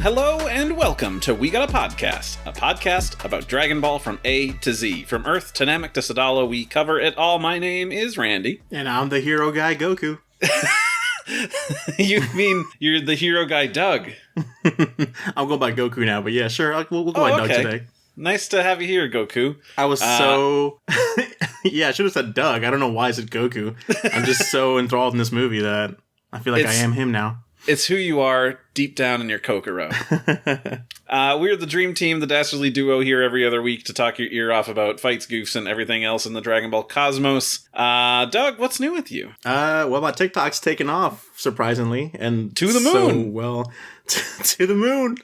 Hello and welcome to We Got a podcast about Dragon Ball from A to Z. From Earth to Namek to Sadala, we cover it all. My name is Randy. And I'm the hero guy, Goku. You mean you're the hero guy, Doug? I'll go by Goku now, but yeah, sure, we'll go by Doug today. Nice to have you here, Goku. I was so... Yeah, I should have said Doug. I don't know why I said Goku. I'm just so enthralled in this movie that I feel like I am him now. It's who you are deep down in your Kakarot. We're the Dream Team, the dastardly duo here every other week to talk your ear off about fights, goofs, and everything else in the Dragon Ball cosmos. Doug, what's new with you? Well, my TikTok's taken off, surprisingly. And to the moon! To the moon!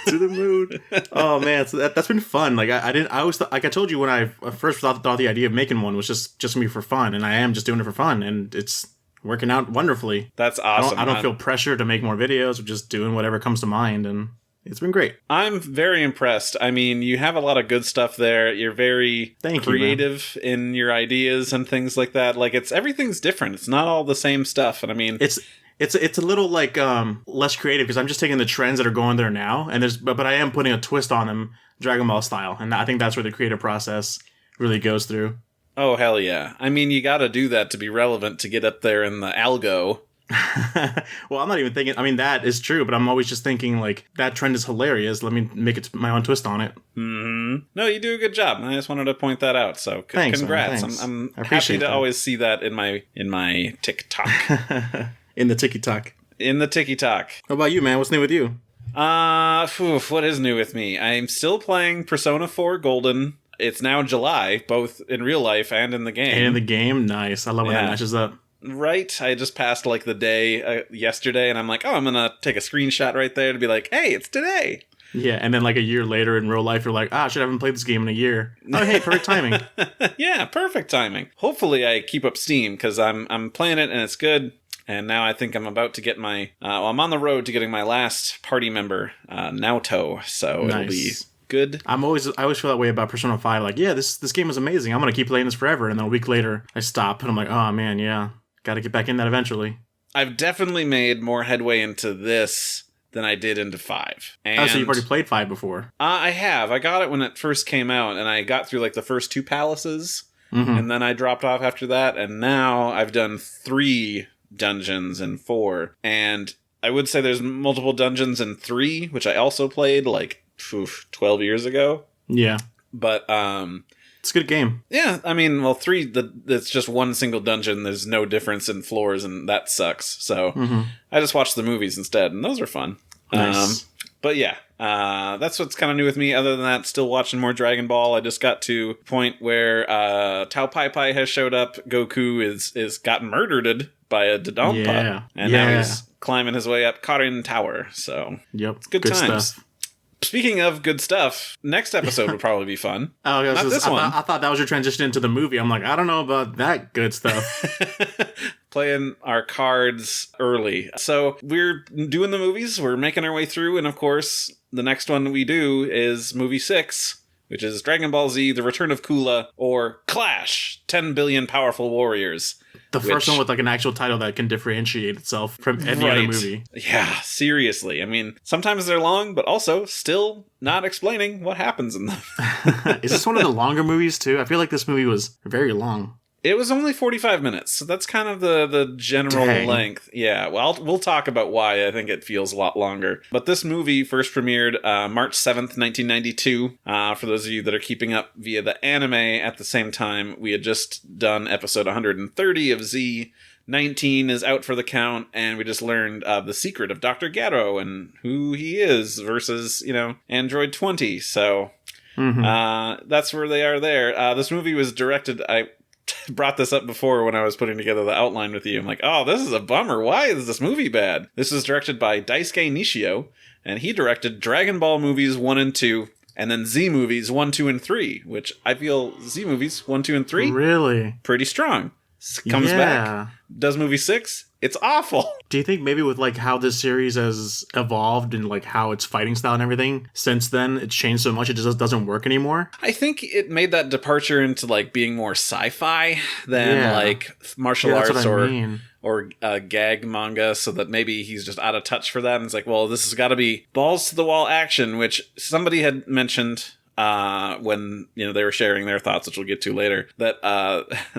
To the moon! Oh, man, so that's been fun. Like, I always thought, like I told you when I first thought the idea of making one was just me for fun, and I am just doing it for fun, and it's working out wonderfully. That's awesome. I don't feel pressure to make more videos. We're just doing whatever comes to mind, and it's been great. I'm very impressed. I mean, you have a lot of good stuff there. You're very creative in your ideas and things like that. Like, everything's different. It's not all the same stuff. And I mean, it's a little like less creative because I'm just taking the trends that are going there now, and but I am putting a twist on them, Dragon Ball style, and I think that's where the creative process really goes through. Oh, hell yeah. I mean, you gotta do that to be relevant, to get up there in the algo. Well, I'm not even thinking... I mean, that is true, but I'm always just thinking, like, that trend is hilarious. Let me make it my own twist on it. Mm-hmm. No, you do a good job. I just wanted to point that out, so thanks, congrats. Man, thanks. I'm happy to always see that in my TikTok. In the TikTok. In the TikTok. What about you, man? What's new with you? What is new with me? I'm still playing Persona 4 Golden. It's now July, both in real life and in the game. And in the game? Nice. I love when that matches up. Right? I just passed, like, the day yesterday, and I'm like, oh, I'm gonna take a screenshot right there to be like, hey, it's today. Yeah, and then, like, a year later in real life, you're like, I haven't played this game in a year. Oh, hey, perfect timing. Yeah, perfect timing. Hopefully I keep up steam, because I'm playing it, and it's good. And now I think I'm about to get my... I'm on the road to getting my last party member, Naoto, so nice. It'll be... good. I always feel that way about Persona 5. Like, yeah, this game is amazing. I'm going to keep playing this forever. And then a week later, I stop. And I'm like, oh, man, yeah. Got to get back in that eventually. I've definitely made more headway into this than I did into 5. And so you've already played 5 before? I have. I got it when it first came out. And I got through, like, the first 2 palaces. Mm-hmm. And then I dropped off after that. And now I've done 3 dungeons in 4. And I would say there's multiple dungeons in 3, which I also played, like, 12 years ago. Yeah. But, it's a good game. Yeah, I mean, well, 3, it's just one single dungeon. There's no difference in floors, and that sucks. So, I just watched the movies instead, and those are fun. Nice. But yeah, that's what's kind of new with me. Other than that, still watching more Dragon Ball. I just got to a point where Tao Pai Pai has showed up. Goku is gotten murdered by a Dodonpa. Yeah. And now he's climbing his way up Karin Tower. So, yep. It's good times. Stuff. Speaking of good stuff, next episode would probably be fun. Oh, Not this one. I thought that was your transition into the movie. I'm like, I don't know about that good stuff. Playing our cards early. So we're doing the movies. We're making our way through. And of course, the next one we do is movie 6, which is Dragon Ball Z, The Return of Cooler, or Clash, 10 Billion Powerful Warriors. The first one with like an actual title that can differentiate itself from any other movie. Yeah, seriously. I mean, sometimes they're long, but also still not explaining what happens in them. Is this one of the longer movies too? I feel like this movie was very long. It was only 45 minutes, so that's kind of the general length. Yeah, well, we'll talk about why I think it feels a lot longer. But this movie first premiered March 7th, 1992. For those of you that are keeping up via the anime at the same time, we had just done episode 130 of Z. 19 is out for the count, and we just learned the secret of Dr. Garo and who he is versus, Android 20. So that's where they are there. This movie was directed... I brought this up before when I was putting together the outline with you. I'm like, oh, this is a bummer. Why is this movie bad? This was directed by Daisuke Nishio, and he directed Dragon Ball movies 1 and 2, and then Z movies 1, 2, and 3, which I feel Z movies 1, 2, and 3 really pretty strong. Comes back, does movie 6. It's awful. Do you think maybe with like how this series has evolved and like how its fighting style and everything since then, it's changed so much it just doesn't work anymore? I think it made that departure into like being more sci-fi than like martial arts or or gag manga, so that maybe he's just out of touch for that. And it's like, well, this has got to be balls to the wall action, which somebody had mentioned when they were sharing their thoughts, which we'll get to later, that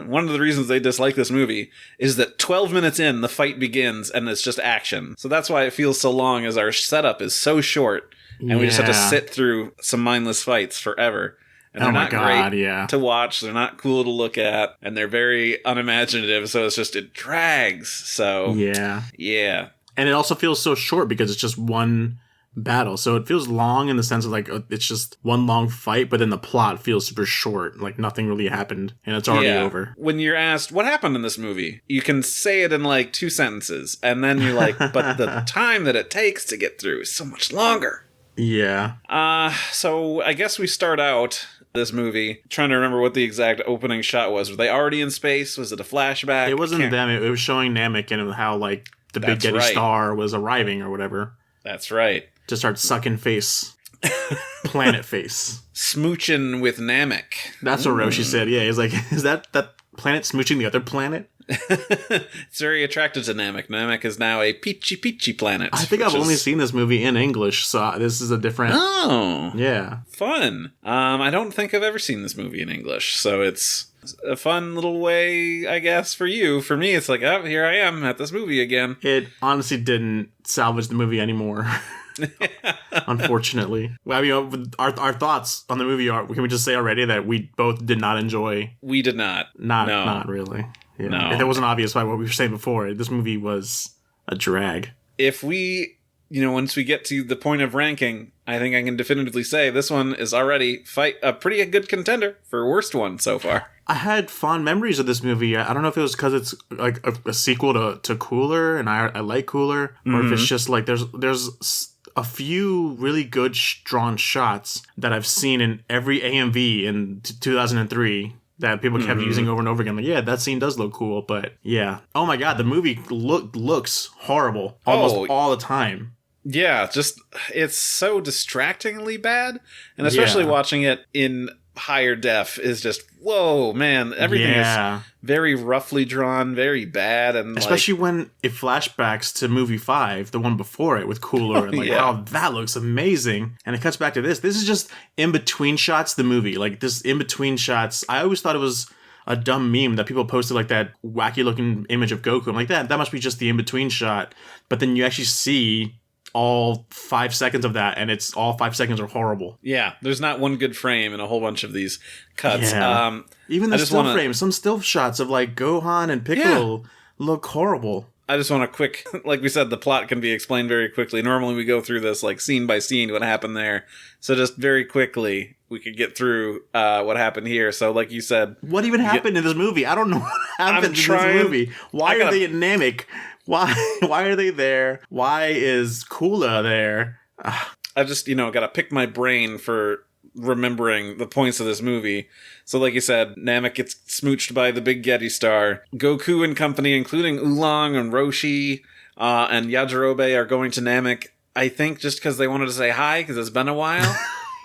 one of the reasons they dislike this movie is that 12 minutes in, the fight begins and it's just action. So that's why it feels so long, as our setup is so short, and we just have to sit through some mindless fights forever. And they're not great to watch. They're not cool to look at. And they're very unimaginative. So it drags. So, yeah. And it also feels so short because it's just one battle. So it feels long in the sense of like, it's just one long fight. But then the plot feels super short. Like nothing really happened. And it's already over. When you're asked, what happened in this movie? You can say it in like 2 sentences. And then you're like, but the time that it takes to get through is so much longer. Yeah. So I guess we start out this movie trying to remember what the exact opening shot was. Were they already in space? Was it a flashback? It wasn't them. It was showing Namek and how like the big Getty star was arriving or whatever. That's right. To start sucking face. Planet face. Smooching with Namek. That's what Roshi said. Yeah, he's like, is that planet smooching the other planet? It's very attracted to Namek. Namek is now a peachy planet. I think I've only seen this movie in English, so this is a different... Oh. Yeah. Fun. I don't think I've ever seen this movie in English, so it's a fun little way, I guess, for you. For me, it's like, oh, here I am at this movie again. It honestly didn't salvage the movie anymore. Unfortunately. Well, I mean, our thoughts on the movie are, can we just say already that we both did not enjoy? We did not. Not really. Yeah. No. If it wasn't obvious by what we were saying before, this movie was a drag. If we, once we get to the point of ranking, I think I can definitively say this one is already a pretty good contender for worst one so far. I had fond memories of this movie. I don't know if it was because it's like a sequel to Cooler, and I like Cooler, or if it's just like there's a few really good drawn shots that I've seen in every AMV in 2003 that people kept using over and over again. Like, yeah, that scene does look cool, but yeah. Oh my god, the movie looks horrible almost all the time. Yeah, it's so distractingly bad, and especially watching it in higher def is just, whoa, man, everything is very roughly drawn, very bad, and especially when it flashbacks to movie 5, the one before it with Cooler, and like, wow, that looks amazing, and it cuts back to this is just in between shots, the movie, like this in between shots. I always thought it was a dumb meme that people posted, like that wacky looking image of Goku. I'm like, that must be just the in between shot, but then you actually see all 5 seconds of that, and it's all 5 seconds are horrible. Yeah, there's not one good frame in a whole bunch of these cuts. Yeah. Even the still frames, some still shots of like Gohan and Piccolo look horrible. I just want a quick, like we said, the plot can be explained very quickly. Normally we go through this like scene by scene, what happened there. So just very quickly, we could get through what happened here. So like you said... What even happened in this movie? I don't know what happened in this movie. Why are they at Namek? Why are they there? Why is Kula there? I just, got to pick my brain for remembering the points of this movie. So like you said, Namek gets smooched by the big Getty star. Goku and company, including Oolong and Roshi and Yajirobe, are going to Namek, I think just because they wanted to say hi, because it's been a while.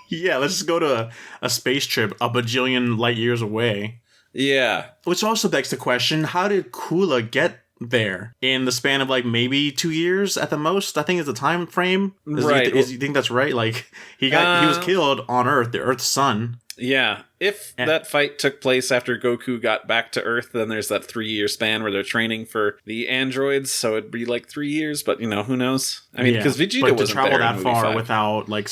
Yeah, let's just go to a space trip a bajillion light years away. Yeah. Which also begs the question, how did Kula get there in the span of like maybe 2 years at the most? I think is the time frame. Right. You think that's right? Like he was killed on Earth, the Earth's sun. Yeah. If that fight took place after Goku got back to Earth, then there's that 3-year span where they're training for the androids, so it'd be like 3 years, but who knows? I mean, because Vegeta wasn't travel there that far without like...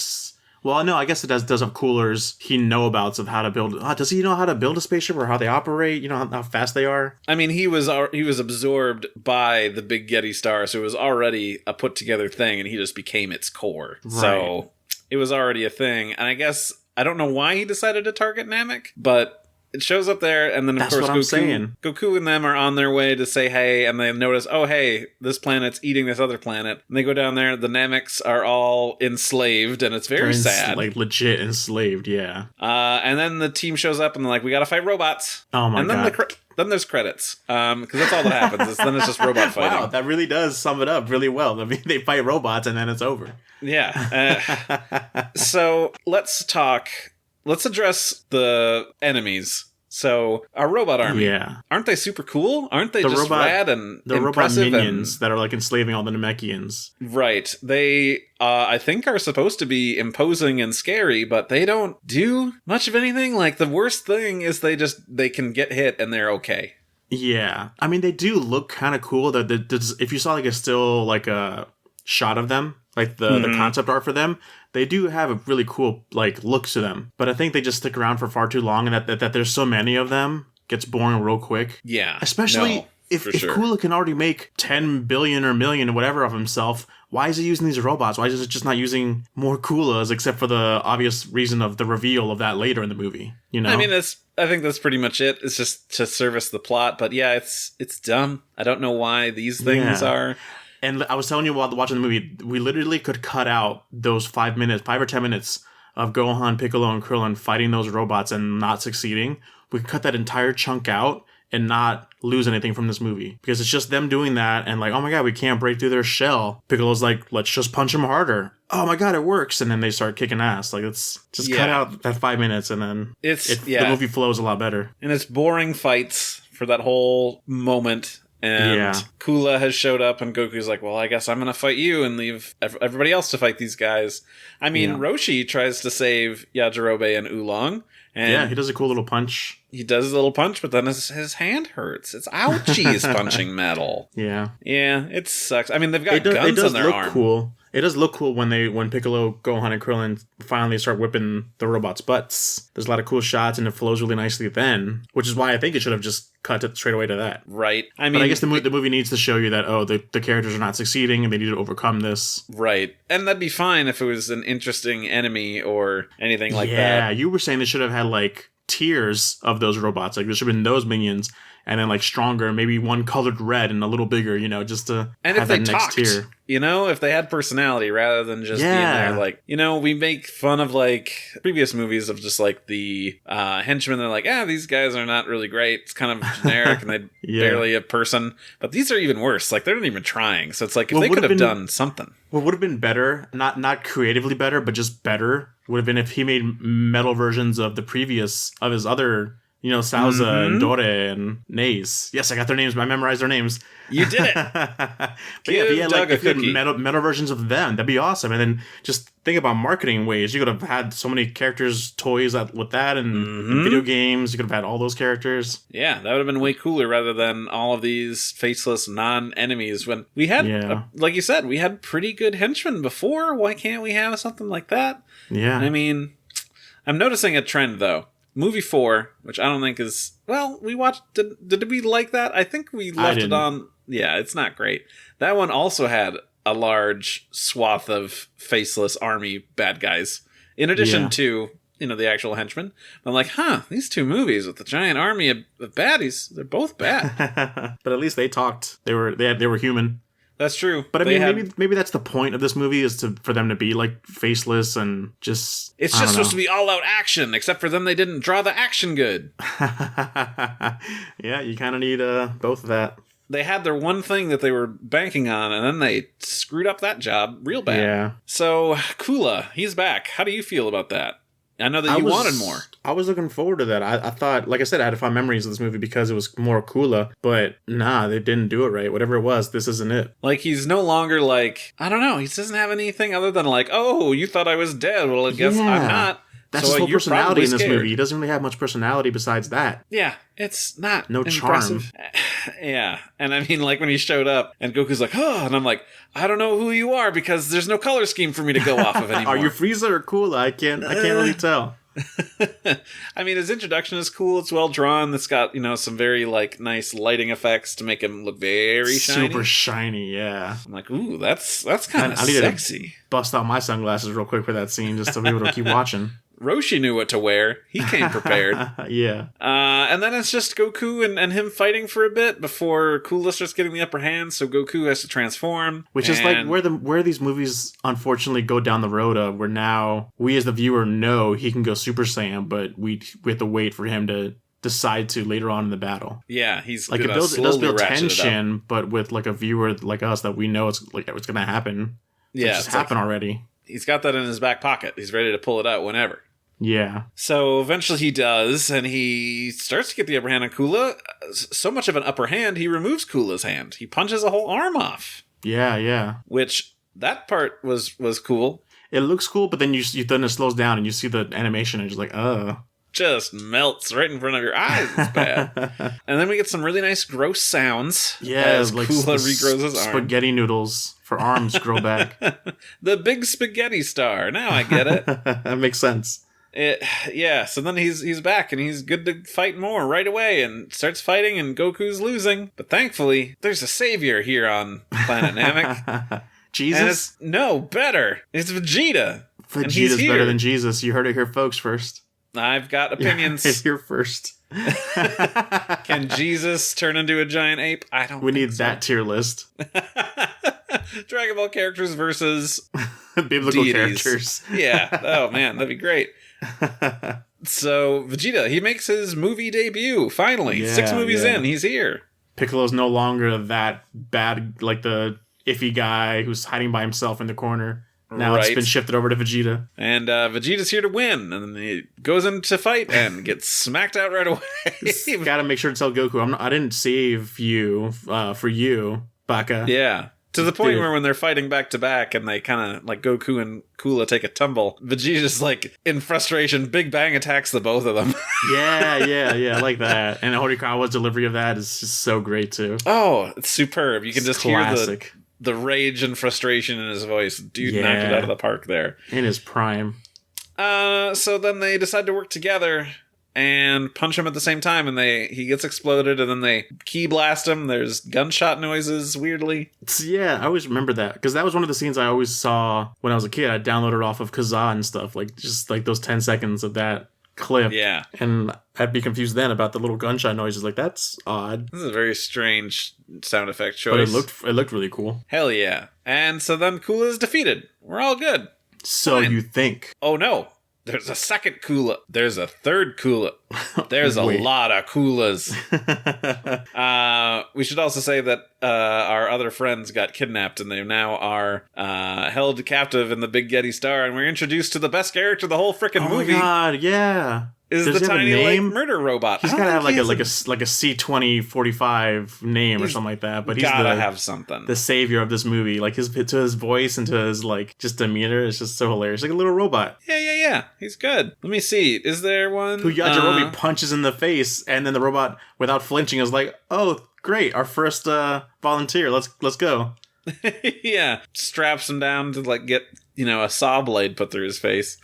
Well, no, I guess it does have Coolers he know-abouts of how to build... does he know how to build a spaceship or how they operate? How fast they are? I mean, he was absorbed by the big Getty star, so it was already a put-together thing, and he just became its core. Right. So it was already a thing. And I guess, I don't know why he decided to target Namek, but... It shows up there, and then of course Goku and them are on their way to say hey, and they notice, oh hey, this planet's eating this other planet. And they go down there, the Nameks are all enslaved, and it's very sad. Like legit enslaved, yeah. And then the team shows up, and they're like, we gotta fight robots. Oh my god. Then there's credits, because that's all that happens. Then it's just robot fighting. Wow, that really does sum it up really well. I mean, they fight robots, and then it's over. Yeah. So let's address the enemies. So a robot army. Yeah. Aren't they super cool? Aren't they just robot, rad and the impressive? Robot minions that are like enslaving all the Namekians. Right. They, I think, are supposed to be imposing and scary, but they don't do much of anything. Like, the worst thing is they can get hit and they're okay. Yeah. I mean, they do look kind of cool. If you saw like a still, like a shot of them, like the concept art for them, they do have a really cool like look to them. But I think they just stick around for far too long, and that there's so many of them gets boring real quick. Yeah. Especially if Kula can already make 10 billion or million or whatever of himself, why is he using these robots? Why is it just not using more Kulas, except for the obvious reason of the reveal of that later in the movie? You know? I mean, I think that's pretty much it. It's just to service the plot. But yeah, it's dumb. I don't know why these things are. And I was telling you while watching the movie, we literally could cut out those 5 or 10 minutes of Gohan, Piccolo, and Krillin fighting those robots and not succeeding. We could cut that entire chunk out and not lose anything from this movie. Because it's just them doing that and like, oh my god, we can't break through their shell. Piccolo's like, let's just punch them harder. Oh my god, it works. And then they start kicking ass. Like, it's just cut out that 5 minutes and then the movie flows a lot better. And it's boring fights for that whole moment. And Kula has showed up, and Goku's like, well, I guess I'm going to fight you and leave everybody else to fight these guys. I mean, Roshi tries to save Yajirobe and Oolong. And he does a cool little punch. He does a little punch, but then his hand hurts. It's ouchie, he's punching metal. Yeah. Yeah, it sucks. I mean, they've got guns on their arm. Cool. It does look cool when Piccolo, Gohan, and Krillin finally start whipping the robots' butts. There's a lot of cool shots, and it flows really nicely then, which is why I think it should have just cut it straight away to that. Right. I mean, but I guess the movie needs to show you that, the characters are not succeeding, and they need to overcome this. Right. And that'd be fine if it was an interesting enemy or anything like that. Yeah, you were saying they should have had, like, tiers of those robots. Like, there should have been those minions, and then like stronger, maybe one colored red and a little bigger, just to have that next tier. If they had personality rather than just being there. Like, we make fun of like previous movies of just like the henchmen. They're like, these guys are not really great. It's kind of generic and they barely a person. But these are even worse. Like, they're not even trying. So it's like, if they could have done something. What would have been better, not creatively better, but just better, would have been if he made metal versions of his other, Salza and Dore and Naze. Yes, I got their names, but I memorized their names. You did it! But if you had metal versions of them, that'd be awesome. And then just think about marketing ways. You could have had so many characters, toys with that, and video games. You could have had all those characters. Yeah, that would have been way cooler rather than all of these faceless non-enemies. When we had, like you said, we had pretty good henchmen before. Why can't we have something like that? Yeah. I mean, I'm noticing a trend, though. Movie 4, which I don't think is... Well, we watched... Did we like that? I think we left it on... Yeah, it's not great. That one also had a large swath of faceless army bad guys. In addition to, the actual henchmen. I'm like, these two movies with the giant army of baddies, they're both bad. But at least they talked. They were human. That's true. But I mean, maybe that's the point of this movie, is for them to be like faceless and just... It's just supposed to be all out action, except for them they didn't draw the action good. Yeah, you kind of need both of that. They had their one thing that they were banking on, and then they screwed up that job real bad. Yeah. So, Kula, he's back. How do you feel about that? I know that you wanted more. I was looking forward to that. I thought, like I said, I had fond memories of this movie because it was more Kula, but they didn't do it right. Whatever it was, this isn't it. Like, he's no longer like, I don't know, he doesn't have anything other than like, oh, you thought I was dead. Well, I guess I'm not. That's his whole personality in this movie. He doesn't really have much personality besides that. Yeah, it's not no impressive. Charm. Yeah, and I mean, like when he showed up and Goku's like, oh, and I'm like, I don't know who you are because there's no color scheme for me to go off of anymore. Are you Frieza or Kula? I can't really tell. I mean, his introduction is cool. It's well drawn. It's got, some very like nice lighting effects to make him look very shiny. Super shiny, yeah. I'm like, ooh, that's kind of sexy. To bust out my sunglasses real quick for that scene just to be able to keep watching. Roshi knew what to wear. He came prepared. Yeah. And then it's just Goku and him fighting for a bit before Kula starts getting the upper hand, so Goku has to transform. Which is like where these movies unfortunately go down the road of, where now we as the viewer know he can go Super Saiyan, but we have to wait for him to decide to later on in the battle. Yeah, he's like it does build tension, but with like a viewer like us that we know it's gonna happen. Yeah, it's just happened already. He's got that in his back pocket. He's ready to pull it out whenever. Yeah. So eventually he does, and he starts to get the upper hand on Kula. So much of an upper hand, he removes Kula's hand. He punches a whole arm off. Yeah, yeah. Which, that part was cool. It looks cool, but then then it slows down and you see the animation and you're just like, just melts right in front of your eyes. It's bad. And then we get some really nice gross sounds. Yeah, as like Kula regrows his arm. Spaghetti noodles for arms grow back. The big spaghetti star. Now I get it. That makes sense. So then he's back and he's good to fight more right away and starts fighting and Goku's losing. But thankfully, there's a savior here on Planet Namek. Jesus? No, better. It's Vegeta. Vegeta's better than Jesus. You heard it here, folks, first. I've got opinions. It's here first. Can Jesus turn into a giant ape? I don't We need that tier list. Dragon Ball characters versus biblical deities. Characters. Yeah. Oh, man. That'd be great. So, Vegeta, he makes his movie debut, finally. Yeah, 6 movies in, he's here. Piccolo's no longer that bad, like the iffy guy who's hiding by himself in the corner. Now It's been shifted over to Vegeta. And Vegeta's here to win. And then he goes into fight and gets smacked out right away. Gotta make sure to tell Goku, I didn't save you for you, Baka. Yeah. To the point where when they're fighting back to back and they kind of, like, Goku and Kula take a tumble, Vegeta's, like, in frustration, Big Bang attacks the both of them. Yeah, I like that. And Horikawa's delivery of that is just so great, too. Oh, it's superb. You can just classic. Hear the rage and frustration in his voice. Dude knocked it out of the park there. In his prime. So then they decide to work together and punch him at the same time, and he gets exploded, and then they key blast him. There's gunshot noises, weirdly. Yeah, I always remember that, because that was one of the scenes I always saw when I was a kid. I downloaded off of Kazaa and stuff, like just like those 10 seconds of that clip. Yeah. And I'd be confused then about the little gunshot noises. Like, that's odd. This is a very strange sound effect choice. But it looked really cool. Hell yeah. And so then Kula is defeated. We're all good. So Fine. You think. Oh no. There's a second Kula. There's a third Kula. There's a lot of Kulas. We should also say that our other friends got kidnapped and they now are held captive in the Big Yeti Star, and we're introduced to the best character of the whole freaking movie. Oh my god, yeah. Is the tiny like murder robot. He's gotta have like a C-2045 name or something like that. But he's gotta have something. The savior of this movie. Like his voice and to his like just demeanor is just so hilarious. Like a little robot. Yeah. He's good. Let me see. Is there one? Who Yajirobe punches in the face, and then the robot, without flinching, is like, "Oh, great! Our first volunteer. Let's go." Yeah, straps him down to like get a saw blade put through his face.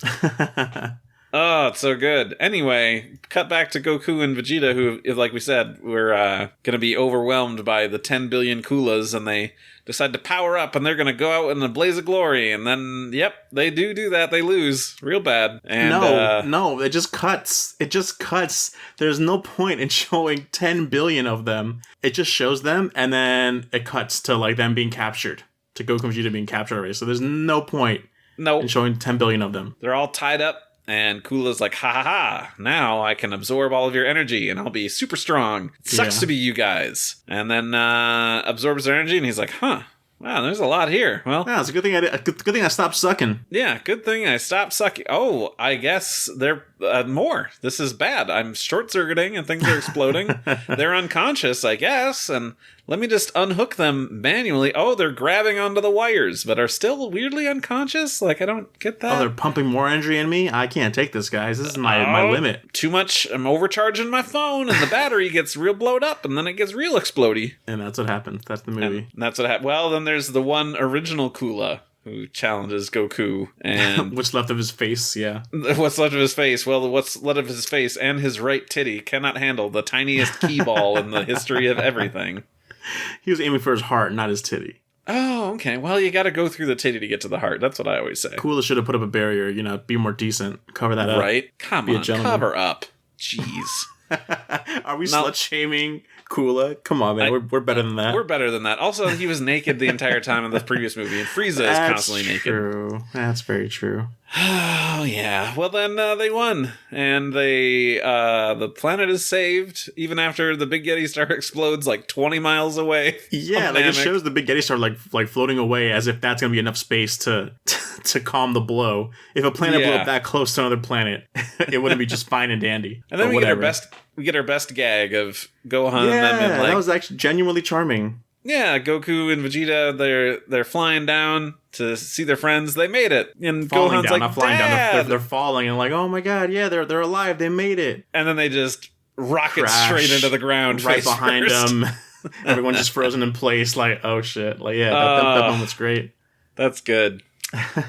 Oh, it's so good. Anyway, cut back to Goku and Vegeta, who, like we said, were going to be overwhelmed by the 10 billion Kulas, and they decide to power up, and they're going to go out in a blaze of glory. And then, yep, they do that. They lose real bad. And, no, it just cuts. It just cuts. There's no point in showing 10 billion of them. It just shows them, and then it cuts to like them being captured, to Goku and Vegeta being captured already. So there's no point in showing 10 billion of them. They're all tied up. And Kula's like, ha, now I can absorb all of your energy and I'll be super strong. It sucks to be you guys. And then absorbs their energy and he's like, wow, there's a lot here. Well, yeah, it's a good thing I stopped sucking. Yeah, good thing I stopped sucking. Oh, I guess they're more. This is bad. I'm short-circuiting and things are exploding. They're unconscious, I guess, and let me just unhook them manually. Oh, they're grabbing onto the wires, but are still weirdly unconscious? Like, I don't get that. Oh, they're pumping more energy in me? I can't take this, guys. This is my limit. Too much. I'm overcharging my phone, and the battery gets real blowed up, and then it gets real explodey. And that's what happens. That's the movie. And that's what happened. Well, then there's the one original Kula who challenges Goku, and what's left of his face, yeah. What's left of his face? Well, what's left of his face and his right titty cannot handle the tiniest key ball in the history of everything. He was aiming for his heart, not his titty. Oh, okay. Well, you gotta go through the titty to get to the heart. That's what I always say. Kula should have put up a barrier, be more decent. Cover that up. Right? Come on, cover up. Jeez. Are we slut-shaming Kula? Come on, man. We're better than that. We're better than that. Also, he was naked the entire time in the previous movie, and Frieza is constantly naked. That's very true. Oh, yeah. Well, then they won. And the planet is saved, even after the Big Yeti star explodes like 20 miles away. Yeah, like it shows the Big Yeti star like floating away as if that's going to be enough space to calm the blow. If a planet blew up that close to another planet, it wouldn't be just fine and dandy. And then we get our best gag of Gohan and them in, like, that was actually genuinely charming. Yeah, Goku and Vegeta, they're flying down to see their friends. They made it. And Falling Gohan's down, like, not flying Dad! down. They're falling and like, oh my god, yeah, they're alive. They made it. And then they just rocket Crash straight into the ground right face behind first. them. Everyone's just frozen in place. Like, oh shit. Like, yeah, that moment's great. That's good.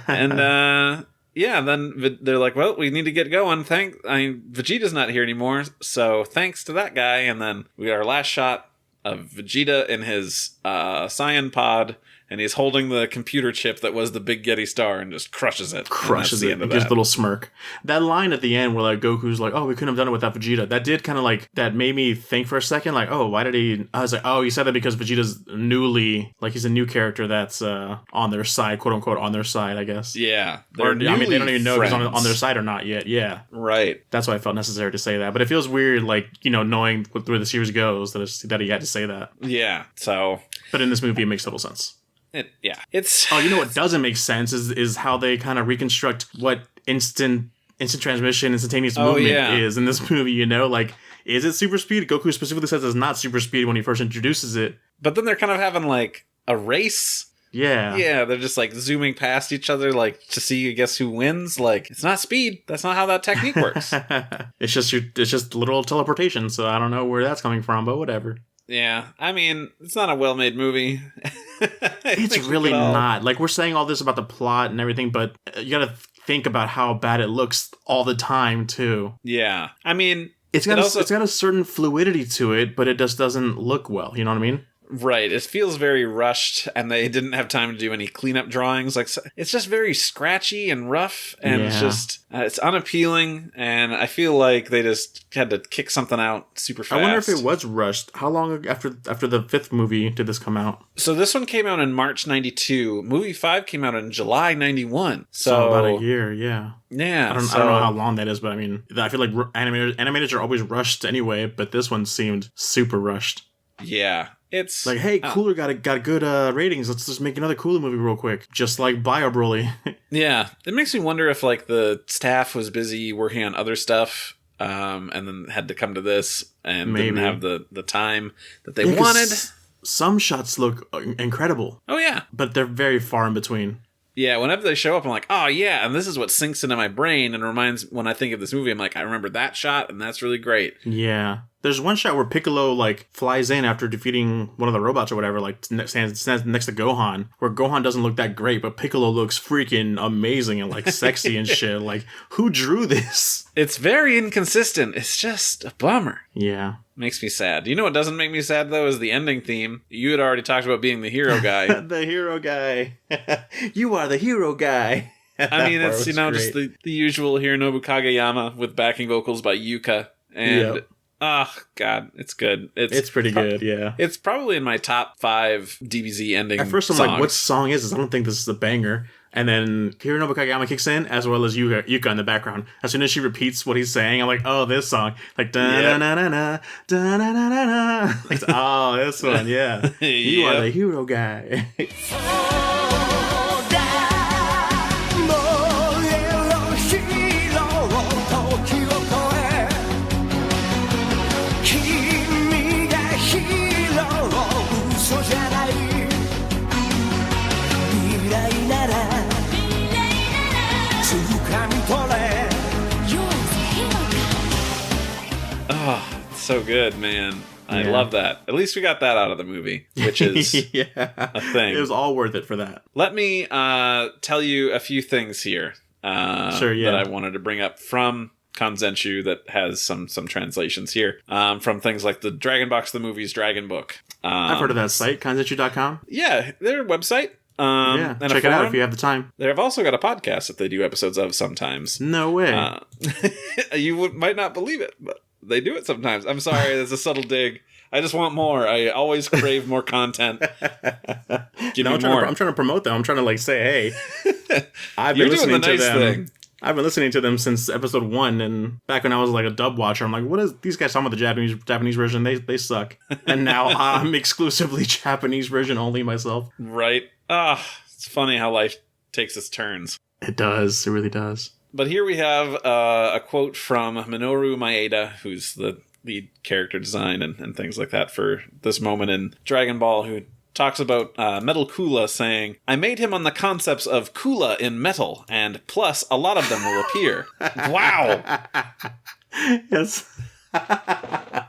And yeah, then they're like, well, we need to get going. Vegeta's not here anymore, so thanks to that guy. And then we got our last shot of Vegeta in his Saiyan pod, and he's holding the computer chip that was the Big Yeti star and just crushes it. Crushes it. Gives a little smirk. That line at the end where like Goku's like, oh, we couldn't have done it without Vegeta. That did kind of like, that made me think for a second, like, oh, why did he? I was like, oh, he said that because Vegeta's he's a new character that's on their side, quote unquote, on their side, I guess. Yeah. They don't even know if he's on their side or not yet. Yeah. Right. That's why I felt necessary to say that. But it feels weird, like, knowing where the series goes, that he had to say that. Yeah. So. But in this movie, it makes total sense. It's what doesn't make sense is how they kind of reconstruct what instant transmission, instantaneous movement is in this movie. Like, is it super speed? Goku specifically says it's not super speed when he first introduces it, but then they're kind of having like a race. Yeah, they're just like zooming past each other, like to see, I guess, who wins. Like, it's not speed. That's not how that technique works. It's just literal teleportation. So I don't know where that's coming from, but whatever. Yeah, I mean, it's not a well-made movie. It's really not. Like, we're saying all this about the plot and everything, but you gotta think about how bad it looks all the time, too. Yeah. I mean, it's got a certain fluidity to it, but it just doesn't look well. You know what I mean? Right. It feels very rushed, and they didn't have time to do any cleanup drawings. Like, it's just very scratchy and rough, and it's unappealing, and I feel like they just had to kick something out super fast. I wonder if it was rushed. How long after the fifth movie did this come out? So this one came out in March 92. Movie 5 came out in July 91. So about a year, yeah. Yeah. I don't know how long that is, but I mean, I feel like animators are always rushed anyway, but this one seemed super rushed. Yeah. It's like, hey, Cooler got good ratings. Let's just make another Cooler movie real quick, just like Bio Broly. Yeah, it makes me wonder if like the staff was busy working on other stuff, and then had to come to this and didn't have the time that they wanted. Some shots look incredible. Oh yeah, but they're very far in between. Yeah, whenever they show up, I'm like, oh yeah, and this is what sinks into my brain and reminds when I think of this movie. I'm like, I remember that shot, and that's really great. Yeah. There's one shot where Piccolo like flies in after defeating one of the robots or whatever, like stands next to Gohan, where Gohan doesn't look that great, but Piccolo looks freaking amazing and like sexy and shit. Like, who drew this? It's very inconsistent. It's just a bummer. Yeah. Makes me sad. You know what doesn't make me sad, though, is the ending theme. You had already talked about being the hero guy. The hero guy. You are the hero guy. I mean, it's, just the usual Hironobu Kageyama with backing vocals by Yuka. And, oh, God, it's good. It's pretty good, yeah. It's probably in my top 5 DBZ ending At first, I'm songs. like, what song is this? I don't think this is a banger. And then Hironobu Kageyama kicks in, as well as Yuka in the background. As soon as she repeats what he's saying, I'm like, oh, this song. Like, da-na-na-na-na, da-na-na-na-na. Like, oh, this one, yeah. You are the hero guy. Oh, so good, man. I love that. At least we got that out of the movie, which is a thing. It was all worth it for that. Let me tell you a few things here that I wanted to bring up from Kanzenshu that has some translations here. From things like the Dragon Box, the movie's Dragon Book. I've heard of that site, kanzenshu.com. Yeah, their website. And check it out if you have the time. They've also got a podcast that they do episodes of sometimes. No way. You might not believe it, but They do it sometimes. I'm sorry, there's a subtle dig. I just want more. I always crave more content. Give me more. I'm trying to promote them. I'm trying to like say, hey, I've been You're doing listening the to nice them. thing. I've been listening to them since episode 1, and back when I was like a dub watcher, I'm like, what is these guys talking about the Japanese version? They suck. And now I'm exclusively Japanese version only myself. Right. It's funny how life takes its turns. It does. It really does. But here we have a quote from Minoru Maeda, who's the lead character design and things like that for this moment in Dragon Ball, who talks about Metal Kula, saying, I made him on the concepts of Kula in metal, and plus a lot of them will appear. Wow! Yes.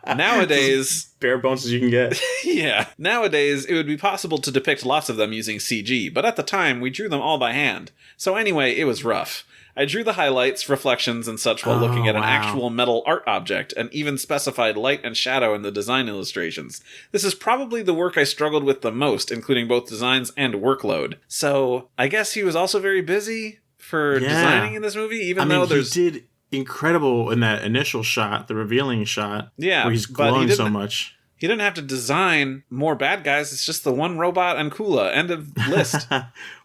Nowadays... bare bones as you can get. Yeah. Nowadays, it would be possible to depict lots of them using CG, but at the time, we drew them all by hand. So anyway, it was rough. I drew the highlights, reflections, and such while looking at an actual metal art object, and even specified light and shadow in the design illustrations. This is probably the work I struggled with the most, including both designs and workload. So, I guess he was also very busy for designing in this movie, even though there's... he did incredible in that initial shot, the revealing shot, where he's glowing so much. He didn't have to design more bad guys. It's just the one robot and Kula. End of list.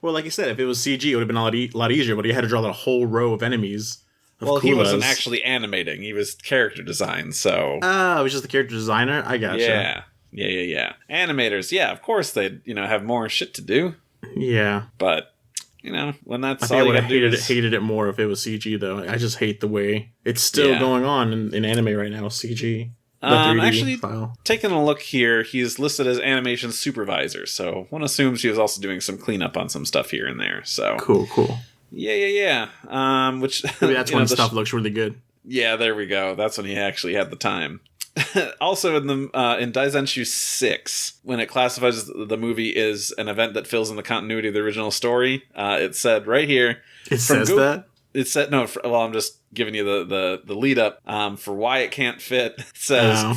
Well, like you said, if it was CG, it would have been a lot easier, but he had to draw a whole row of enemies. Well, he wasn't actually animating. He was character design, so... Oh, he was just the character designer? I gotcha. Yeah. Animators, yeah, of course they'd, have more shit to do. Yeah. But, when that's all you gotta do is... hated it more if it was CG, though. I just hate the way it's still going on in anime right now, CG. Actually, taking a look here, he's listed as animation supervisor, so one assumes he was also doing some cleanup on some stuff here and there. So cool. Yeah. Which maybe that's when stuff looks really good. Yeah, there we go. That's when he actually had the time. Also, in Daizenshu 6, when it classifies the movie as an event that fills in the continuity of the original story, it said right here. It says that. It said no. I'm just giving you the lead up for why it can't fit. It says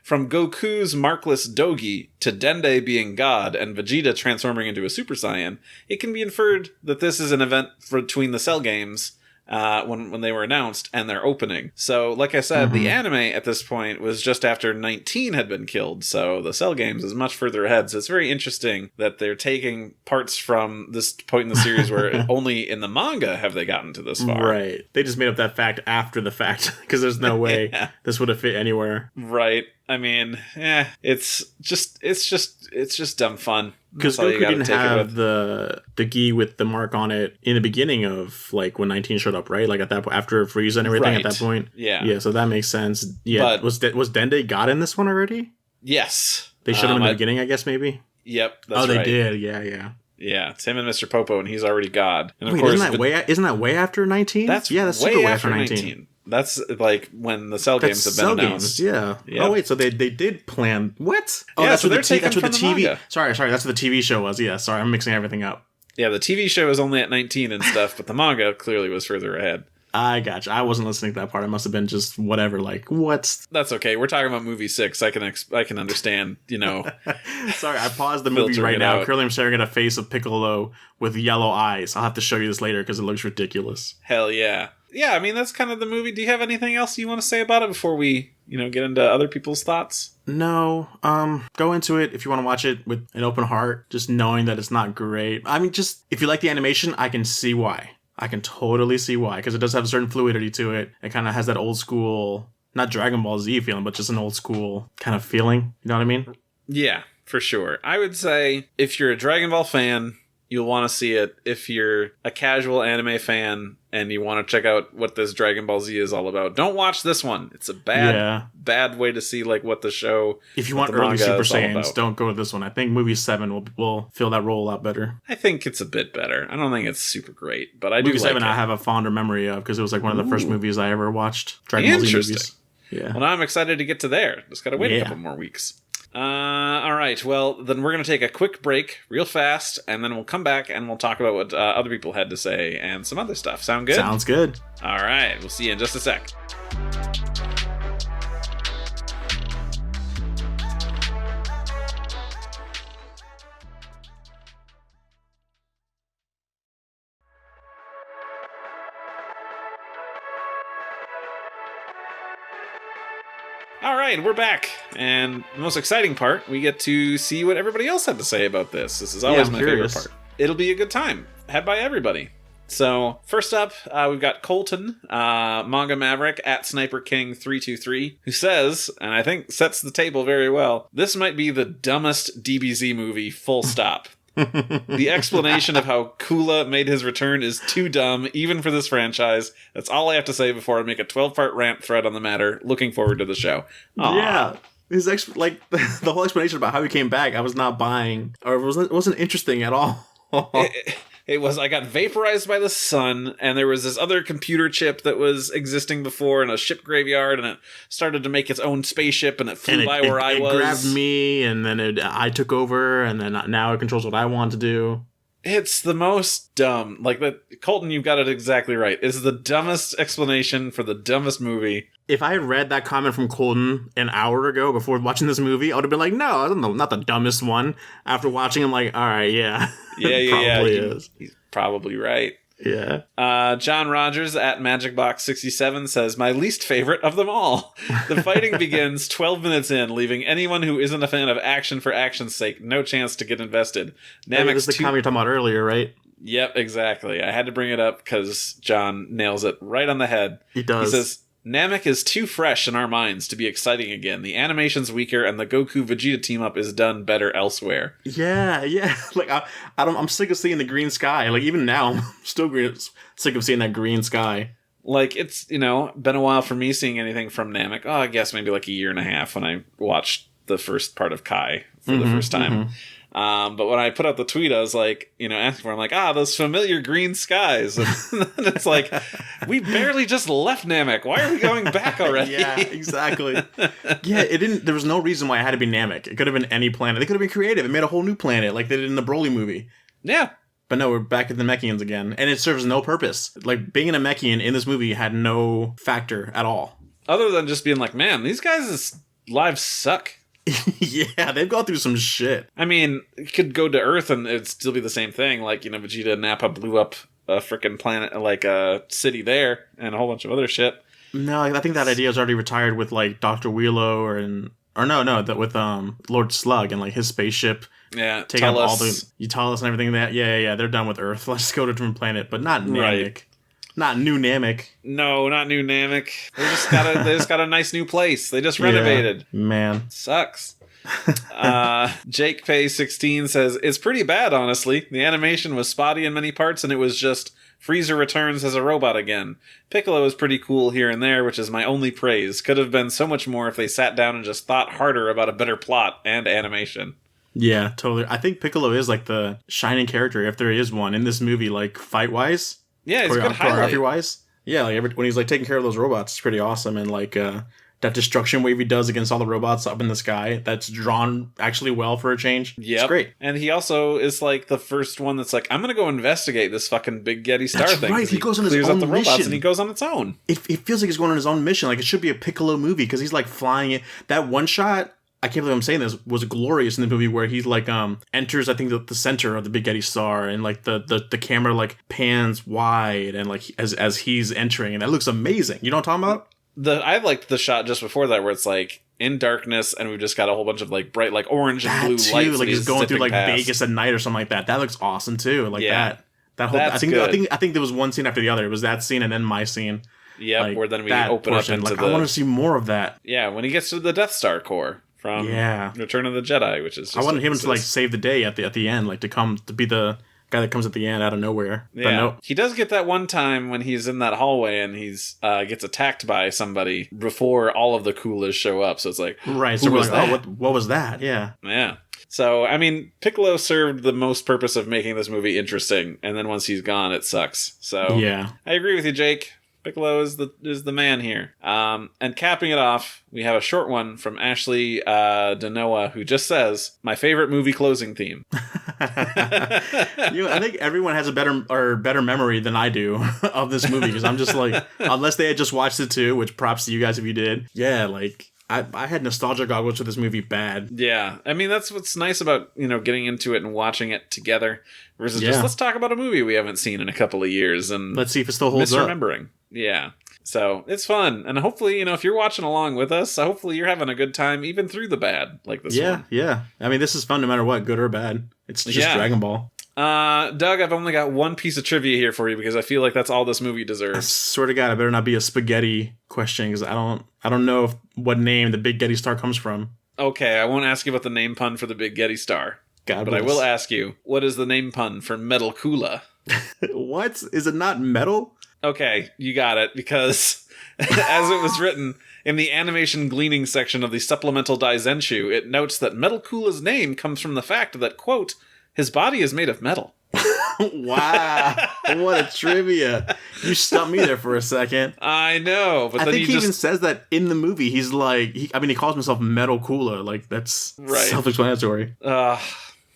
from Goku's markless Dogi to Dende being God and Vegeta transforming into a Super Saiyan, it can be inferred that this is an event between the Cell games when they were announced and their opening. So, like I said, the anime at this point was just after 19 had been killed, so the Cell games is much further ahead. So it's very interesting that they're taking parts from this point in the series where only in the manga have they gotten to this far. Right. They just made up that fact after the fact, because there's no way this would have fit anywhere. Right. I mean, it's just dumb fun. Because Goku didn't have the gi with the mark on it in the beginning of like when 19 showed up, right? Like at that after Frieza and everything at that point. Yeah. So that makes sense. Yeah. But was Dende God in this one already? Yes. They showed him in the beginning, I guess maybe. Yep. That's right. They did. Yeah. Yeah, it's him and Mr. Popo, and he's already God. And of Wait, course, isn't that way after 19? That's way after 19. That's like when the Cell games have been announced. Yeah. Yep. Oh wait, so they did plan what? Oh, yeah, that's so what the TV. Manga. Sorry, that's what the TV show was. Yeah, sorry, I'm mixing everything up. Yeah, the TV show is only at 19 and stuff, but the manga clearly was further ahead. I gotcha. I wasn't listening to that part. It must have been just whatever. Like what? That's okay. We're talking about movie 6. I can understand. Sorry, I paused the movie right now. Currently, I'm staring at a face of Piccolo with yellow eyes. I'll have to show you this later because it looks ridiculous. Hell yeah. Yeah, I mean that's kind of the movie. Do you have anything else you want to say about it before we, get into other people's thoughts? No. Go into it if you want to watch it with an open heart, just knowing that it's not great. I mean, just if you like the animation, I can see why. I can totally see why, because it does have a certain fluidity to it. It kind of has that old school, not Dragon Ball Z feeling, but just an old school kind of feeling. You know what I mean? Yeah, for sure. I would say if you're a Dragon Ball fan, you'll want to see it. If you're a casual anime fan and you want to check out what this Dragon Ball Z is all about, don't watch this one. It's a bad way to see like what the show. If you want early Super Saiyans, don't go to this one. I think movie 7 will fill that role a lot better. I think it's a bit better. I don't think it's super great, but I do. Movie 7 I have a fonder memory of because it was like one of the first movies I ever watched. Dragon Ball Z movies. Yeah. Well, now I'm excited to get to there. Just gotta wait a couple more weeks. All right. Well, then we're going to take a quick break real fast, and then we'll come back and we'll talk about what other people had to say and some other stuff. Sound good? Sounds good. All right. We'll see you in just a sec. All right, we're back. And the most exciting part, we get to see what everybody else had to say about this. This is always my favorite part. It'll be a good time. Had by everybody. So, first up, we've got Colton, Manga Maverick, at Sniper King 323, who says, and I think sets the table very well, this might be the dumbest DBZ movie, full stop. The explanation of how Kula made his return is too dumb, even for this franchise. That's all I have to say before I make a 12-part rant thread on the matter. Looking forward to the show. Aww. Yeah. His the whole explanation about how he came back, I was not buying, or it wasn't interesting at all. It was, I got vaporized by the sun, and there was this other computer chip that was existing before in a ship graveyard, and it started to make its own spaceship, and it flew by where I was. It grabbed me, and then I took over, and then now it controls what I want to do. It's the most dumb. Like, Colton, you've got it exactly right. It's the dumbest explanation for the dumbest movie. If I had read that comment from Colton an hour ago before watching this movie, I would have been like, no, I don't know, not the dumbest one. After watching, I'm like, all right, yeah. Probably is. He's probably right. Yeah. John Rogers at MagicBox67 says, my least favorite of them all. The fighting begins 12 minutes in, leaving anyone who isn't a fan of action for action's sake no chance to get invested. This is the comment you're talking about earlier, right? Yep, exactly. I had to bring it up because John nails it right on the head. He does. He says, Namek is too fresh in our minds to be exciting again. The animation's weaker, and the Goku-Vegeta team-up is done better elsewhere. Yeah. Like, I'm sick of seeing the green sky. Like, even now, I'm still sick of seeing that green sky. Like, it's, been a while for me seeing anything from Namek. Oh, I guess maybe like a year and a half when I watched the first part of Kai for the first time. Mm-hmm. But when I put out the tweet, I was like, asking for, I'm like, those familiar green skies. And then it's like, we barely just left Namek. Why are we going back already? Yeah, exactly. Yeah, there was no reason why it had to be Namek. It could have been any planet. They could have been creative and made a whole new planet like they did in the Broly movie. Yeah. But no, we're back at the Namekians again. And it serves no purpose. Like, being a Namekian in this movie had no factor at all. Other than just being like, man, these guys' lives suck. Yeah, they've gone through some shit. I mean, it could go to Earth and it'd still be the same thing. Like, Vegeta and Nappa blew up a freaking planet, like a city there, and a whole bunch of other shit. No, I think that idea is already retired with, like, Dr. Wheelo with Lord Slug and, like, his spaceship. Yeah, taking up all the Utalis and everything. Yeah, they're done with Earth. Let's go to a different planet, but not Namek. Right. Not New Namek. No, not New Namek. They just got a nice new place. They just renovated. Yeah, man. Sucks. Jake Pay 16 says, it's pretty bad, honestly. The animation was spotty in many parts, and it was just Frieza returns as a robot again. Piccolo is pretty cool here and there, which is my only praise. Could have been so much more if they sat down and just thought harder about a better plot and animation. Yeah, totally. I think Piccolo is like the shining character, if there is one, in this movie, like, fight-wise. Yeah, he's a good highlight. Choreography-wise. Yeah, like when he's like taking care of those robots, it's pretty awesome. And like that destruction wave he does against all the robots up in the sky, that's drawn actually well for a change. Yeah, it's great. And he also is like the first one that's like, I'm gonna go investigate this fucking Big Getty Star thing. Right, he goes on his own clears up the robots mission. And he goes on its own. It feels like he's going on his own mission. Like, it should be a Piccolo movie because he's like flying it. That one shot, I can't believe I'm saying this, was glorious in the movie where he like enters, I think, the center of the Big Getty Star, and like the camera like pans wide and like as he's entering, and that looks amazing. You know what I'm talking about? I liked the shot just before that where it's like in darkness and we've just got a whole bunch of like bright like orange and blue lights. Like he's going through like past. Vegas at night or something like that. That looks awesome too. Like that whole. That's I think there was one scene after the other. It was that scene and then my scene. Yeah, like, where then we open up into I want to see more of that. Yeah, when he gets to the Death Star core. From Return of the Jedi, which is just I wanted him to like save the day at the end, like to be the guy that comes at the end out of nowhere. Yeah, but no. He does get that one time when he's in that hallway and he's gets attacked by somebody before all of the Coolas show up. So it's like, right? So we're like, what was that? Yeah. So I mean, Piccolo served the most purpose of making this movie interesting, and then once he's gone, it sucks. So yeah, I agree with you, Jake. Piccolo is the man here. And capping it off, we have a short one from Ashley Danoa, who just says, my favorite movie closing theme. I think everyone has a better memory than I do of this movie, because I'm just like, unless they had just watched it too, which props to you guys if you did. Yeah, like I had nostalgia goggles for this movie bad. Yeah, I mean, that's what's nice about, getting into it and watching it together versus just let's talk about a movie we haven't seen in a couple of years and let's see if it still holds up. Misremembering. Yeah. So it's fun. And hopefully, if you're watching along with us, hopefully you're having a good time even through the bad like this one. Yeah. I mean, this is fun no matter what, good or bad. It's just Dragon Ball. Doug, I've only got one piece of trivia here for you because I feel like that's all this movie deserves. I swear to God, I better not be a spaghetti question because I don't know what name the Big Getty Star comes from. Okay, I won't ask you about the name pun for the Big Getty Star. God but bless. I will ask you, what is the name pun for Metal Kula? What? Is it not metal? Okay, you got it, because as it was written in the animation gleaning section of the supplemental Daizenshu, it notes that Metal Kula's name comes from the fact that, quote, his body is made of metal. Wow, what a trivia. You stumped me there for a second. I know, but I then think he even says that in the movie. He's like, he calls himself Metal Cooler. Like, that's self-explanatory.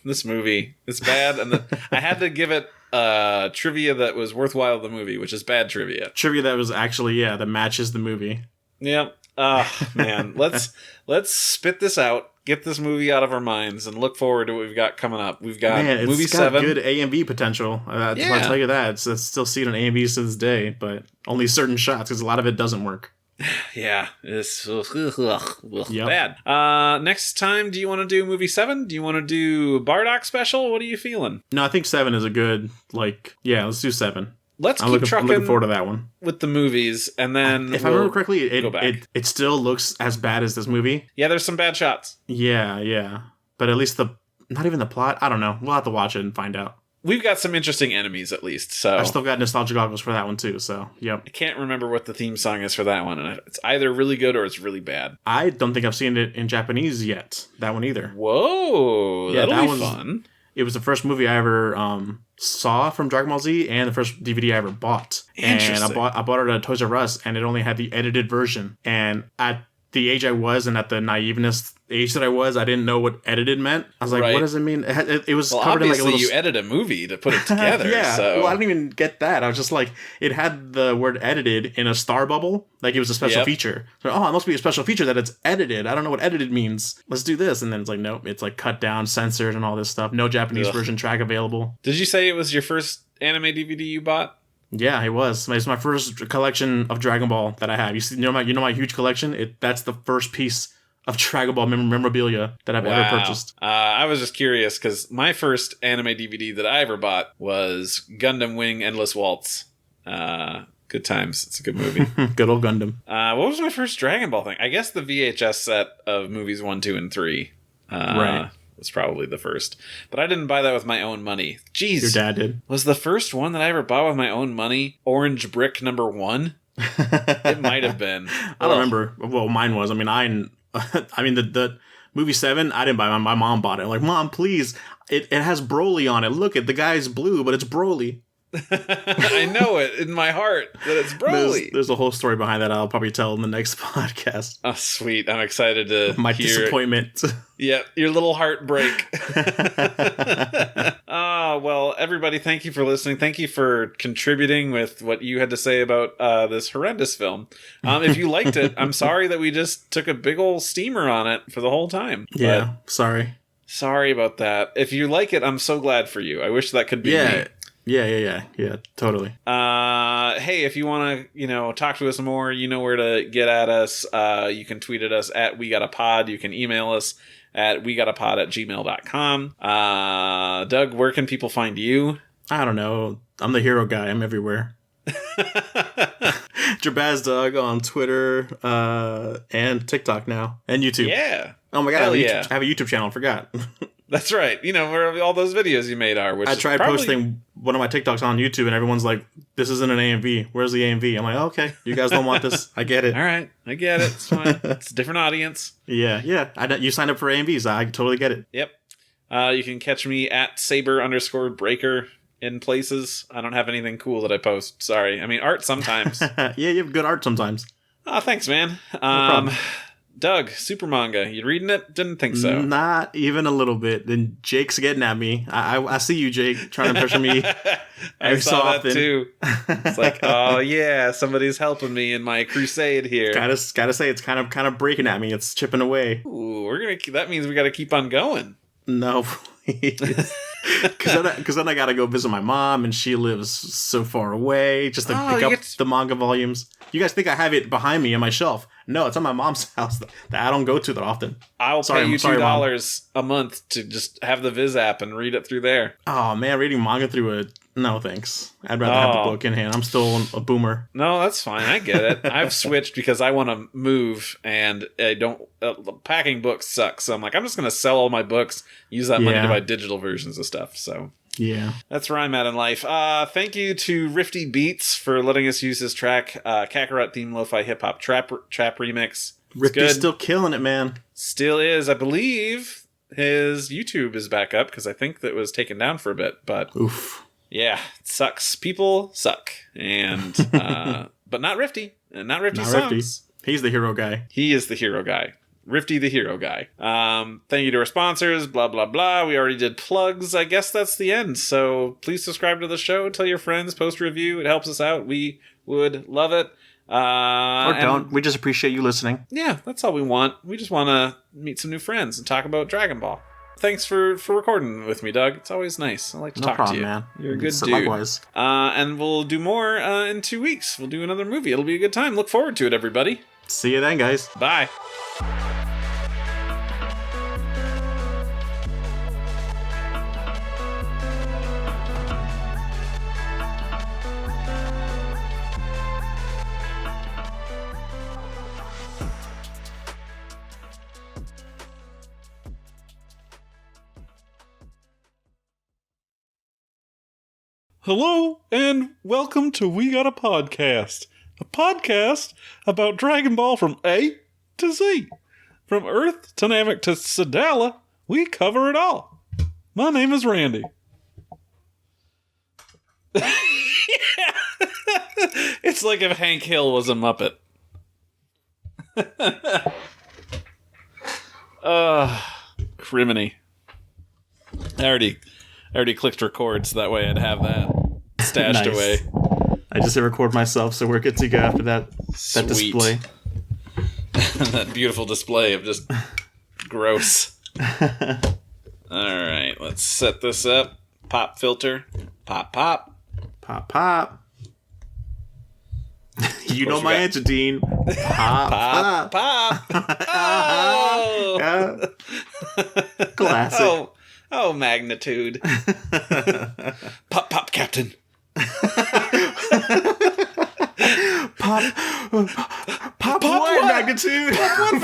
This movie, it's bad, and I had to give it trivia that was worthwhile of the movie, which is bad trivia. Trivia that was actually, that matches the movie. Yep. Man, let's spit this out, get this movie out of our minds, and look forward to what we've got coming up. We've got movie 7. Good A and B potential. I'll tell you that. It's still seen on A and B to this day, but only certain shots because a lot of it doesn't work. Yeah, it's bad. Next time, do you want to do movie 7? Do you want to do Bardock special? What are you feeling? No, I think 7 is a good, let's do 7. I'm looking forward to that one. With the movies, and then if I remember correctly, it still looks as bad as this movie. Yeah, there's some bad shots. Yeah. But at least not even the plot, I don't know. We'll have to watch it and find out. We've got some interesting enemies, at least. So I've still got nostalgia goggles for that one, too. So, yep. I can't remember what the theme song is for that one. And it's either really good or it's really bad. I don't think I've seen it in Japanese yet. That one either. Whoa. Yeah, that'll be fun. It was the first movie I ever saw from Dragon Ball Z and the first DVD I ever bought. And I bought it at Toys R Us, and it only had the edited version. And at the age I was and at the naiveness age that I was, I didn't know what edited meant. I was like, what does it mean? It was covered in obviously you edit a movie to put it together. Yeah, so. Well, I didn't even get that. I was just like, it had the word edited in a star bubble, like it was a special feature. So, it must be a special feature that it's edited. I don't know what edited means. Let's do this. And then it's like, nope, it's like cut down, censored, and all this stuff. No Japanese version track available. Did you say it was your first anime DVD you bought? Yeah, it was. It's my first collection of Dragon Ball that I have. You know my huge collection? That's the first piece of Dragon Ball memorabilia that I've ever purchased. I was just curious because my first anime DVD that I ever bought was Gundam Wing Endless Waltz. Good times. It's a good movie. Good old Gundam. What was my first Dragon Ball thing? I guess the VHS set of movies 1, 2, and 3. Right. Was probably the first. But I didn't buy that with my own money. Jeez. Your dad did. Was the first one that I ever bought with my own money Orange Brick number 1? It might have been. I don't remember. Well, mine was. I mean, the movie 7, I didn't buy it. My mom bought it. I'm like, Mom, please. It has Broly on it. Look, the guy's blue, but it's Broly. I know it in my heart that it's Broly. There's a whole story behind that I'll probably tell in the next podcast. Oh, sweet. I'm excited to my disappointment. Yeah, your little heartbreak. Well, everybody, thank you for listening. Thank you for contributing with what you had to say about this horrendous film. If you liked it, I'm sorry that we just took a big old steamer on it for the whole time. Yeah, sorry. Sorry about that. If you like it, I'm so glad for you. I wish that could be me. Yeah, totally. Hey, if you want to, talk to us more, you know where to get at us. You can tweet at us at WeGotAPod. You can email us at WeGotAPod@gmail.com. Doug, where can people find you? I don't know. I'm the hero guy. I'm everywhere. Jabaz Doug on Twitter and TikTok now. And YouTube. Yeah. Oh my God, I have a YouTube channel. I forgot. That's right. Where all those videos you made are. Which I tried posting one of my TikToks on YouTube, and everyone's like, "This isn't an AMV. Where's the AMV?" I'm like, "Okay, you guys don't want this. I get it. All right, I get it. It's fine. It's a different audience." Yeah. You signed up for AMVs. I totally get it. Yep. You can catch me at Saber_Breaker in places. I don't have anything cool that I post. Sorry. I mean, art sometimes. Yeah, you have good art sometimes. Oh, thanks, man. No problem. Doug, super manga. You reading it? Didn't think so. Not even a little bit. Then Jake's getting at me. I see you, Jake, trying to pressure me. I saw that too. It's like, oh yeah, somebody's helping me in my crusade here. Gotta say, it's kind of breaking at me. It's chipping away. Ooh, that means we got to keep on going. No, please. Because then I gotta go visit my mom, and she lives so far away. Just to pick up the manga volumes. You guys think I have it behind me on my shelf? No, it's on my mom's house that I don't go to that often. I'll pay you $2 a month to just have the Viz app and read it through there. Oh man, reading manga through it. No, thanks. I'd rather have the book in hand. I'm still a boomer. No, that's fine. I get it. I've switched because I want to move, and I don't. Packing books sucks. So I'm like, I'm just going to sell all my books, use that money to buy digital versions of stuff. So yeah, that's where I'm at in life. Thank you to Rifti Beats for letting us use this track. Kakarot theme lo-fi hip hop trap remix. Rifti's still killing it, man. Still is. I believe his YouTube is back up because I think that was taken down for a bit. But oof. Yeah, it sucks. People suck. And but not Rifti. And not Rifti songs. Rifti. He's the hero guy. He is the hero guy. Rifti the hero guy. Thank you to our sponsors, blah, blah, blah. We already did plugs. I guess that's the end. So please subscribe to the show. Tell your friends. Post a review. It helps us out. We would love it. Or don't. We just appreciate you listening. Yeah, that's all we want. We just want to meet some new friends and talk about Dragon Ball. Thanks for recording with me, Doug. It's always nice. I like to talk to you. Man. You're a good dude. Likewise. And we'll do more in 2 weeks. We'll do another movie. It'll be a good time. Look forward to it, everybody. See you then, guys. Bye. Hello, and welcome to We Got a Podcast. A podcast about Dragon Ball from A to Z. From Earth to Namek to Sadala, we cover it all. My name is Randy. Yeah. It's like if Hank Hill was a Muppet. Criminy. I already clicked record, so that way I'd have that stashed away. I just hit record myself, so we're good to go after that display. That beautiful display of just gross. Alright, let's set this up. Pop filter. Pop, pop. Pop, pop. You know my answer, Dean. Pop, pop. Pop, pop. Oh! Yeah. Classic. Oh, magnitude. Pop, pop, Captain. Pop what? Magnitude. Pop what?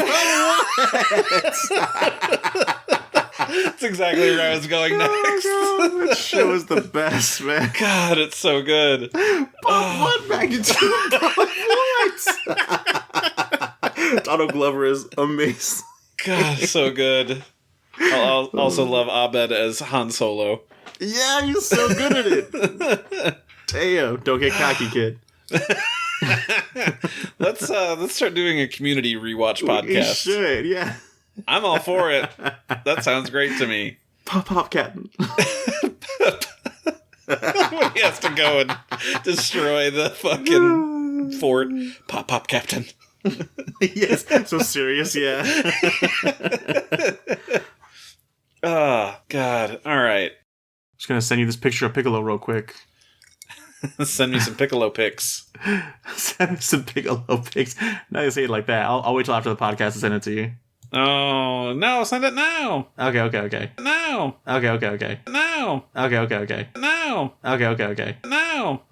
That's exactly where I was going next. Oh God, that show is the best, man. God, it's so good. Pop what? Magnitude. Pop what? Donald Glover is amazing. God, so good. I'll also love Abed as Han Solo. Yeah, he's so good at it. Damn, don't get cocky, kid. Let's start doing a community rewatch podcast. We should, yeah. I'm all for it. That sounds great to me. Pop, pop, Captain. When he has to go and destroy the fucking fort. Pop, pop, Captain. Yes, so serious, yeah. Oh, God. All right. Just gonna send you this picture of Piccolo real quick. Send me some Piccolo pics. Send me some Piccolo pics. Now you say it like that. I'll wait till after the podcast to send it to you. Oh, no, send it now. Okay. No. Okay. No. Okay. No. Okay. No. Okay. No. Okay. No.